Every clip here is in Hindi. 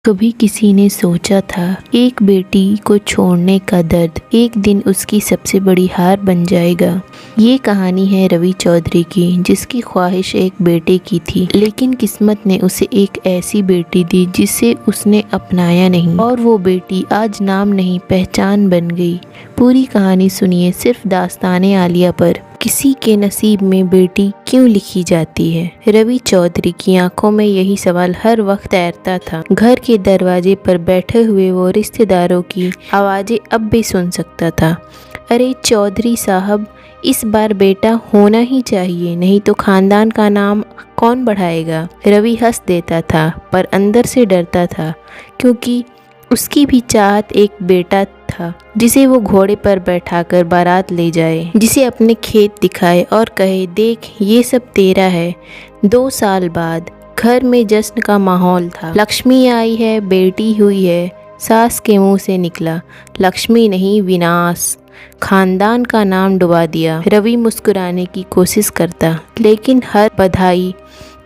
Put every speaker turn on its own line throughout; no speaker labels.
कभी किसी ने सोचा था एक बेटी को छोड़ने का दर्द एक दिन उसकी सबसे बड़ी हार बन जाएगा। ये कहानी है रवि चौधरी की, जिसकी ख्वाहिश एक बेटे की थी, लेकिन किस्मत ने उसे एक ऐसी बेटी दी जिसे उसने अपनाया नहीं, और वो बेटी आज नाम नहीं पहचान बन गई। पूरी कहानी सुनिए सिर्फ दास्ताने आलिया पर। किसी के नसीब में बेटी क्यों लिखी जाती है? रवि चौधरी की आंखों में यही सवाल हर वक्त तैरता था। घर के दरवाजे पर बैठे हुए वो रिश्तेदारों की आवाज़ें अब भी सुन सकता था। अरे चौधरी साहब, इस बार बेटा होना ही चाहिए, नहीं तो खानदान का नाम कौन बढ़ाएगा? रवि हंस देता था, पर अंदर से डरता था, क्योंकि उसकी भी चाहत एक बेटा था जिसे वो घोड़े पर बैठाकर बारात ले जाए, जिसे अपने खेत दिखाए और कहे, देख ये सब तेरा है। 2 साल बाद घर में जश्न का माहौल था। लक्ष्मी आई है, बेटी हुई है। सास के मुंह से निकला, लक्ष्मी नहीं विनाश। खानदान का नाम डुबा दिया। रवि मुस्कुराने की कोशिश करता, लेकिन हर बधाई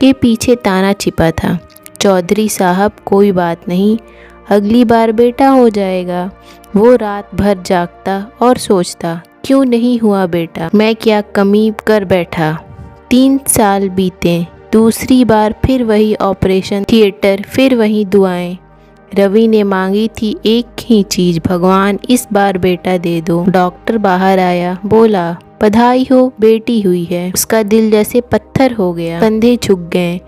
के पीछे ताना छिपा था। चौधरी साहब कोई बात नहीं, अगली बार बेटा हो जाएगा। वो रात भर जागता और सोचता, क्यों नहीं हुआ बेटा, मैं क्या कमी कर बैठा। 3 साल बीते, दूसरी बार फिर वही ऑपरेशन थिएटर, फिर वही दुआएं। रवि ने मांगी थी एक ही चीज, भगवान इस बार बेटा दे दो। डॉक्टर बाहर आया, बोला बधाई हो, बेटी हुई है। उसका दिल जैसे पत्थर हो गया, कंधे झुक गए।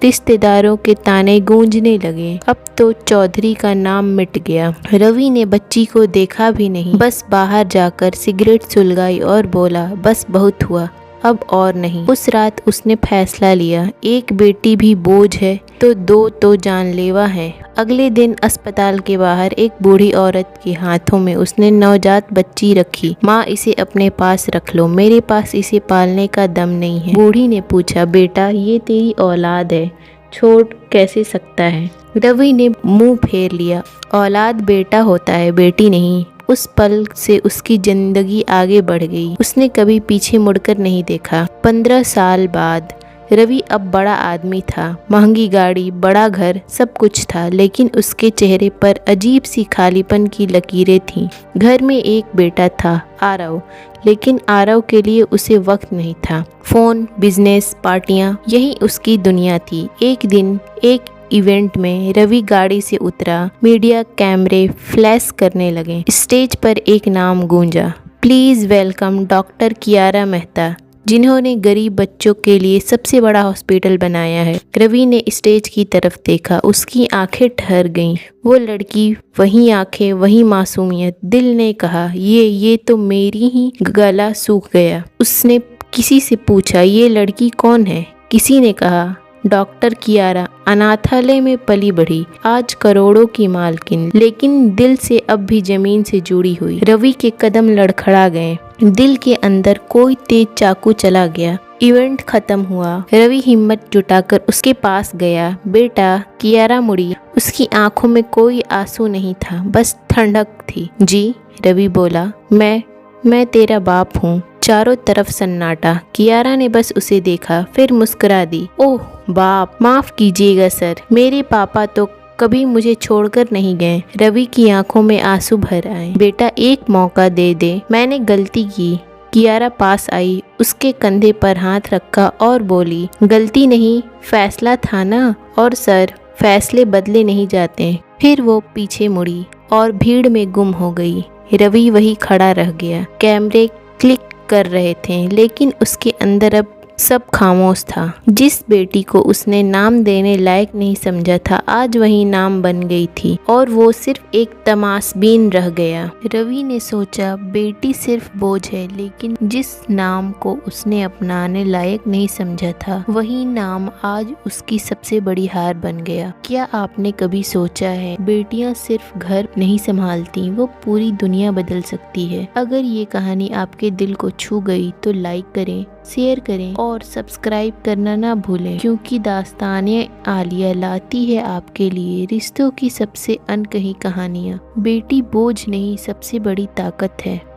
रिश्तेदारों के ताने गूंजने लगे। अब तो चौधरी का नाम मिट गया। रवि ने बच्ची को देखा भी नहीं, बस बाहर जाकर सिगरेट सुलगाई और बोला, बस बहुत हुआ, अब और नहीं। उस रात उसने फैसला लिया, एक बेटी भी बोझ है तो 2 तो जानलेवा है। अगले दिन अस्पताल के बाहर एक बूढ़ी औरत के हाथों में उसने नवजात बच्ची रखी। माँ इसे अपने पास रख लो, मेरे पास इसे पालने का दम नहीं है। बूढ़ी ने पूछा, बेटा ये तेरी औलाद है, छोड़ कैसे सकता है? रवि ने मुंह फेर लिया, औलाद बेटा होता है, बेटी नहीं। उस पल से उसकी जिंदगी आगे बढ़ गई। उसने कभी पीछे मुड़कर नहीं देखा। 15 साल बाद रवि अब बड़ा आदमी था, महंगी गाड़ी, बड़ा घर, सब कुछ था, लेकिन उसके चेहरे पर अजीब सी खालीपन की लकीरें थीं। घर में एक बेटा था, आरव, लेकिन आरव के लिए उसे वक्त नहीं था। फोन, बिजनेस, पार्टियां, यही उसकी दुनिया थी। एक दिन एक इवेंट में रवि गाड़ी से उतरा। मीडिया कैमरे फ्लैश करने लगे। स्टेज पर एक नाम गूंजा, please welcome doctor Kiara Mehta, जिन्होंने गरीब बच्चों के लिए सबसे बड़ा हॉस्पिटल बनाया है। रवि ने स्टेज की तरफ देखा, उसकी आंखें ठहर गईं। वो लड़की, वही आंखें, वही मासूमियत। दिल ने कहा, ये तो मेरी ही। गला सूख गया। उसने किसी से पूछा, ये लड़की कौन है? किसी ने कहा, डॉक्टर कियारा, अनाथालय में पली बढ़ी, आज करोड़ों की मालकिन, लेकिन दिल से अब भी जमीन से जुड़ी हुई। रवि के कदम लड़खड़ा गए। दिल के अंदर कोई तेज चाकू चला गया। इवेंट खत्म हुआ। रवि हिम्मत जुटाकर उसके पास गया। बेटा, कियारा मुड़ी। उसकी आंखों में कोई आंसू नहीं था, बस ठंडक थी। जी, रवि बोला, मैं तेरा बाप हूँ। चारों तरफ सन्नाटा। कियारा ने बस उसे देखा, फिर मुस्कुरा दी। ओह बाप, माफ कीजिएगा सर, मेरे पापा तो कभी मुझे छोड़कर नहीं गए। रवि की आंखों में आंसू भर आए। बेटा एक मौका दे दे, मैंने गलती की। कियारा पास आई, उसके कंधे पर हाथ रखा और बोली, गलती नहीं, फैसला था ना, और सर फैसले बदले नहीं जाते। फिर वो पीछे मुड़ी और भीड़ में गुम हो गई। रवि वही खड़ा रह गया। कैमरे क्लिक कर रहे थे, लेकिन उसके अंदर अब सब खामोश था। जिस बेटी को उसने नाम देने लायक नहीं समझा था, आज वही नाम बन गई थी, और वो सिर्फ एक तमाशबीन रह गया। रवि ने सोचा, बेटी सिर्फ बोझ है, लेकिन जिस नाम को उसने अपनाने लायक नहीं समझा था, वही नाम आज उसकी सबसे बड़ी हार बन गया। क्या आपने कभी सोचा है, बेटियां सिर्फ घर नहीं संभालती, वो पूरी दुनिया बदल सकती है। अगर ये कहानी आपके दिल को छू गई तो लाइक करें, शेयर करें और सब्सक्राइब करना ना भूलें, क्योंकि दास्ताने आलिया लाती है आपके लिए रिश्तों की सबसे अनकही कहानियाँ। बेटी बोझ नहीं, सबसे बड़ी ताकत है।